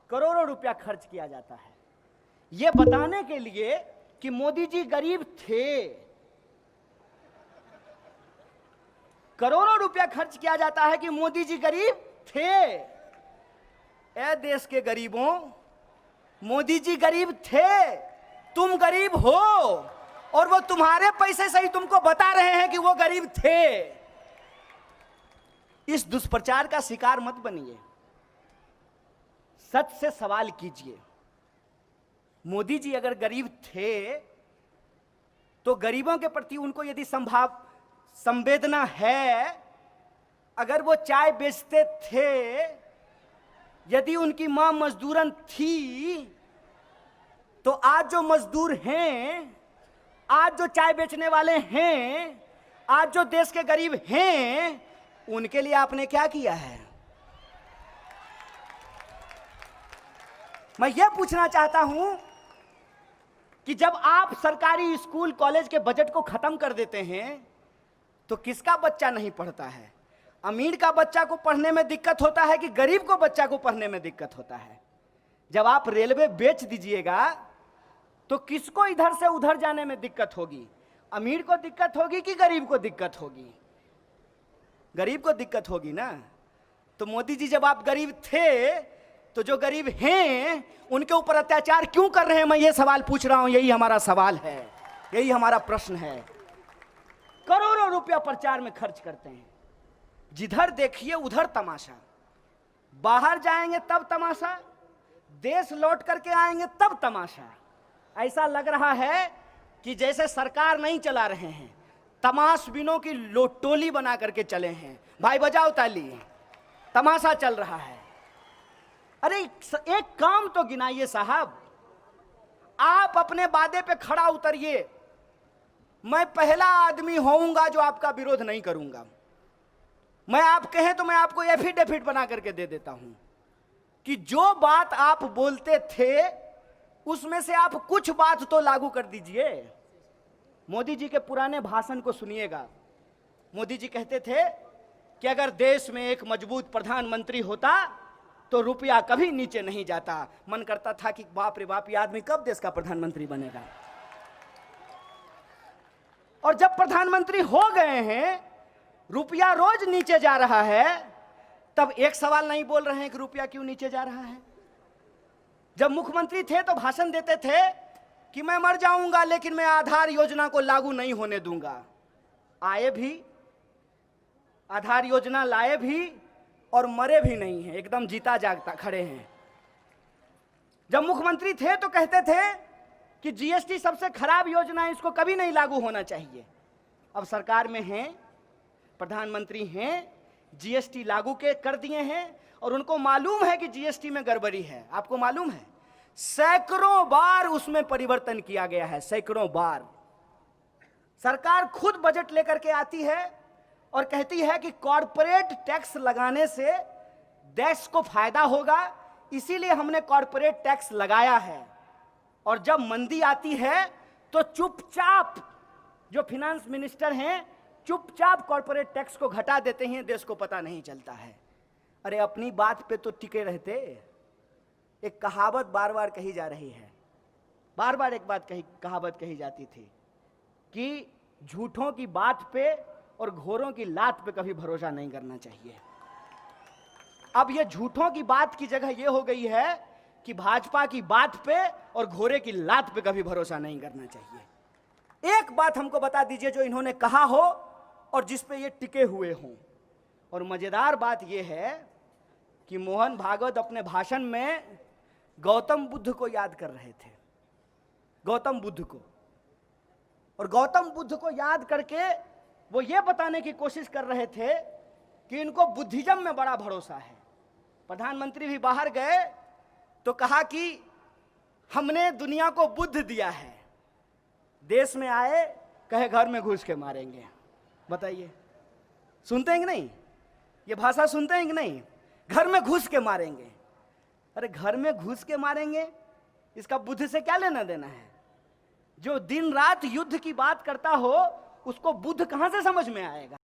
करोड़ों रुपया खर्च किया जाता है ये बताने के लिए कि मोदी जी गरीब थे। करोड़ों रुपया खर्च किया जाता है कि मोदी जी गरीब थे। ए देश के गरीबों, मोदी जी गरीब थे, तुम गरीब हो और वो तुम्हारे पैसे से ही तुमको बता रहे हैं कि वो गरीब थे। इस दुष्प्रचार का शिकार मत बनिए, सच से सवाल कीजिए। मोदी जी अगर गरीब थे तो गरीबों के प्रति उनको यदि संवेदना है, अगर वो चाय बेचते थे, यदि उनकी मां मजदूरन थी, तो आज जो मजदूर हैं, आज जो चाय बेचने वाले हैं, आज जो देश के गरीब हैं, उनके लिए आपने क्या किया है? मैं यह पूछना चाहता हूं कि जब आप सरकारी स्कूल कॉलेज के बजट को खत्म कर देते हैं तो किसका बच्चा नहीं पढ़ता है? अमीर का बच्चा को पढ़ने में दिक्कत होता है कि गरीब को बच्चा को पढ़ने में दिक्कत होता है? जब आप रेलवे बेच दीजिएगा तो किसको इधर से उधर जाने में दिक्कत होगी? अमीर को दिक्कत होगी कि गरीब को दिक्कत होगी? गरीब को दिक्कत होगी ना। तो मोदी जी जब आप गरीब थे तो जो गरीब हैं उनके ऊपर अत्याचार क्यों कर रहे हैं? मैं ये सवाल पूछ रहा हूं, यही हमारा सवाल है, यही हमारा प्रश्न है। करोड़ों रुपया प्रचार में खर्च करते हैं, जिधर देखिए उधर तमाशा। बाहर जाएंगे तब तमाशा, देश लौट करके आएंगे तब तमाशा। ऐसा लग रहा है कि जैसे सरकार नहीं चला रहे हैं, तमाशबीनों की टोली बना करके चले हैं। भाई बजाओ ताली, तमाशा चल रहा है। अरे एक काम तो गिनाइए साहब, आप अपने वादे पे खड़ा उतरिए। मैं पहला आदमी होऊंगा जो आपका विरोध नहीं करूंगा। मैं आप कहें तो मैं आपको एफिडेविट बना करके दे देता हूं कि जो बात आप बोलते थे उसमें से आप कुछ बात तो लागू कर दीजिए। मोदी जी के पुराने भाषण को सुनिएगा। मोदी जी कहते थे कि अगर देश में एक मजबूत प्रधानमंत्री होता तो रुपया कभी नीचे नहीं जाता। मन करता था कि बाप रे बाप, ये आदमी कब देश का प्रधानमंत्री बनेगा। और जब प्रधानमंत्री हो गए हैं, रुपया रोज नीचे जा रहा है, तब एक सवाल नहीं बोल रहे हैं कि रुपया क्यों नीचे जा रहा है। जब मुख्यमंत्री थे तो भाषण देते थे कि मैं मर जाऊंगा लेकिन मैं आधार योजना को लागू नहीं होने दूंगा। आए भी, आधार योजना लाए भी और मरे भी नहीं हैं, एकदम जीता जागता खड़े हैं। जब मुख्यमंत्री थे तो कहते थे कि जीएसटी सबसे खराब योजना है, इसको कभी नहीं लागू होना चाहिए। अब सरकार में हैं, प्रधानमंत्री हैं, जीएसटी लागू कर दिए हैं और उनको मालूम है कि जीएसटी में गड़बड़ी है। आपको मालूम है, सैकड़ों बार उसमें परिवर्तन किया गया है, सैकड़ों बार। सरकार खुद बजट लेकर के आती है और कहती है कि कॉर्पोरेट टैक्स लगाने से देश को फायदा होगा, इसीलिए हमने कॉर्पोरेट टैक्स लगाया है। और जब मंदी आती है तो चुपचाप जो फिनेंस मिनिस्टर हैं चुपचाप कॉर्पोरेट टैक्स को घटा देते हैं, देश को पता नहीं चलता है। अरे अपनी बात पे तो टिके रहते। एक कहावत बार बार कही जा रही है, बार बार एक कहावत कही जाती थी कि झूठों की बात पे और घोरों की लात पे कभी भरोसा नहीं करना चाहिए। अब ये झूठों की बात की जगह ये हो गई है कि भाजपा की बात पे और घोरे की लात पे कभी भरोसा नहीं करना चाहिए। एक बात हमको बता दीजिए जो इन्होंने कहा हो और जिस पे ये टिके हुए हों। और मजेदार बात यह है कि मोहन भागवत अपने भाषण में गौतम बुद्ध को याद कर रहे थे, गौतम बुद्ध को। और गौतम बुद्ध को याद करके वो ये बताने की कोशिश कर रहे थे कि इनको बुद्धिज्म में बड़ा भरोसा है। प्रधानमंत्री भी बाहर गए तो कहा कि हमने दुनिया को बुद्ध दिया है। देश में आए, कहे घर में घुस के मारेंगे। बताइए, सुनते हैं कि नहीं? ये भाषा सुनते हैं कि नहीं? घर में घुस के मारेंगे। अरे घर में घुस के मारेंगे, इसका बुद्ध से क्या लेना देना है? जो दिन रात युद्ध की बात करता हो उसको बुद्ध कहां से समझ में आएगा?